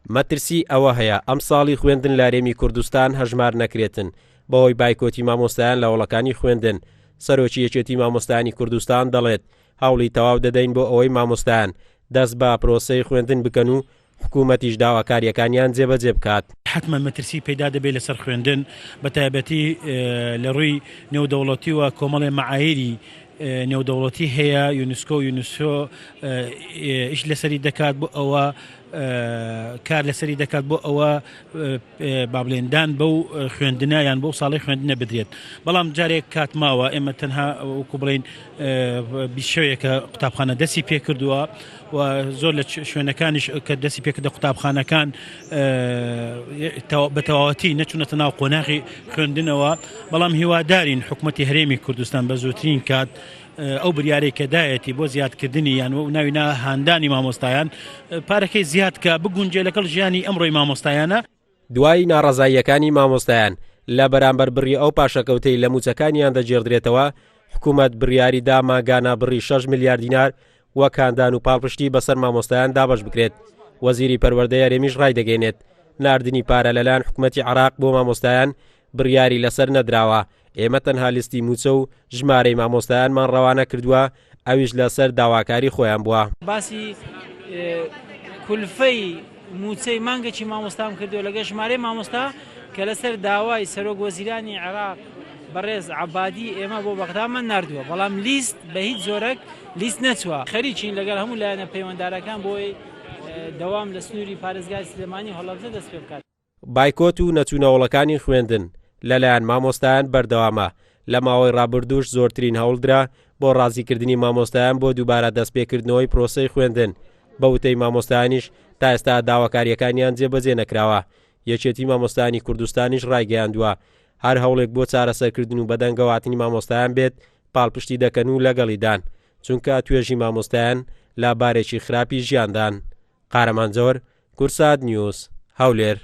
مەترسی ئەوە هەیە ئەم ساڵی خوێندن لە هەرێمی کوردستان هەژمار نەکرێتن بەهۆی بایکۆتی مامۆستایان لە وڵەکانی خوێندن. سەرۆکی یەکێتی مامۆستایانی کوردستان دەڵێت هەوڵی تەواو دەدەین بۆ ئەوەی مامۆستایان دەست بە پرۆسەی خوێندن بکەن و حکوومەتیش داواکاریەکانیان جێبەجێ بکات. حتمما مەترسی پەیدا دەبێت لەسەر خوێندن بە تایبەتی لە ڕووی نێودەوڵەتی و کۆمەڵی مەعایری نێودەوڵەتی هەیە. یونسکۆ ئیش لەسەری دەکات بۆ ئەوە کار لەسەری دەکات بۆ ئەوە بابلێندان بەو خوێندنایان بۆ ساڵی خوێندنە بدرێت. بەڵام جارێک کات ماوە ئێمە تەنها وەکو بڵین بیشەوەیەکە قوتابخانە دەستی پێ کردووە و زۆر لە شوێنەکانیش کە دەستی پێکردە قوتابخانەکان بە تەواوەتی نەچوونەتە ناو قۆناغی خوێندنەوە. بەڵام هیوادارین حکوومەتی هەرێمی کوردستان بە زووترین کات ئەو بریارەی کە دایەتی بۆ زیادکردنی یان و ناوینا هاندانی مامۆستایان پارەکەی زیاد کە بگونجێ لەگەڵ ژیانی ئەمڕۆی مامۆستایانە. دوای ناڕەزاییەکانی مامۆستایان لە بەرامبەر بڕی ئەو پاشەکەوتەی لە موچەکانیان دەجێڕدرێتەوە، حکوومەت بڕیاریدا ماگانە بڕی 6 ملیار دینار وەک کاندان و پاڵپشتی بەسەر مامۆستایان دابەش بکرێت. وەزیری پەروەردەی هەرێمیش ڕای دەگەێنێت ناردنی پارە لەلایەن حکوومەتی عێراق بۆ مامۆستایان بڕیاری لەسەر نەدراوە. ئێمە تەنها لیستی موچە و ژمارەی مامۆستایانمان ڕەوانە کردووە، ئەویش لەسەر داواکاری خۆیان بووە. باسی کولفەی موچەی مانگێکی مامۆستام کردو لەگە ژمارەی مامۆستا کە لەسەر داوای سەرۆک وەزیرانی عێراق بەڕێز عەبادی ئێمە بۆ بەغدامان ناردووە، بەڵام لیست بە هیچ زۆرەك لیست نەچووە. خەریکین لەگەڵ هەموو لایەنە پەیوەنددارەکان بۆی دەوام لە سنووری پارێزگای سلێمانی هەڵەبجە دەست پێ بکات. بایکۆت و نەچوونەوەڵەکانی خوێندن لەلایەن مامۆستایان بەردەوامە. لە ماوەی ڕابردووش زۆرترین هەوڵدرا بۆ ڕازیکردنی مامۆستایان بۆ دووبارە دەستپێکردنەوەی پرۆسەی خوێندن. بە وتەی مامۆستایانیش تا ئێستا داواکاریەکانیان جێبەجێ نەکراوە. یەکێتی مامۆستایانی کوردستانیش ڕایگەیاندووە هەر هەوڵێک بۆ چارەسەرکردن و بەدەنگەواتنی مامۆستایان بێت پاڵپشتی دەکەن و لەگەڵیدان، چونکە توێژی مامۆستایان لابارێکی خراپی ژیاندان. قارەمانجۆر، کورسات نیوز، هەولێر.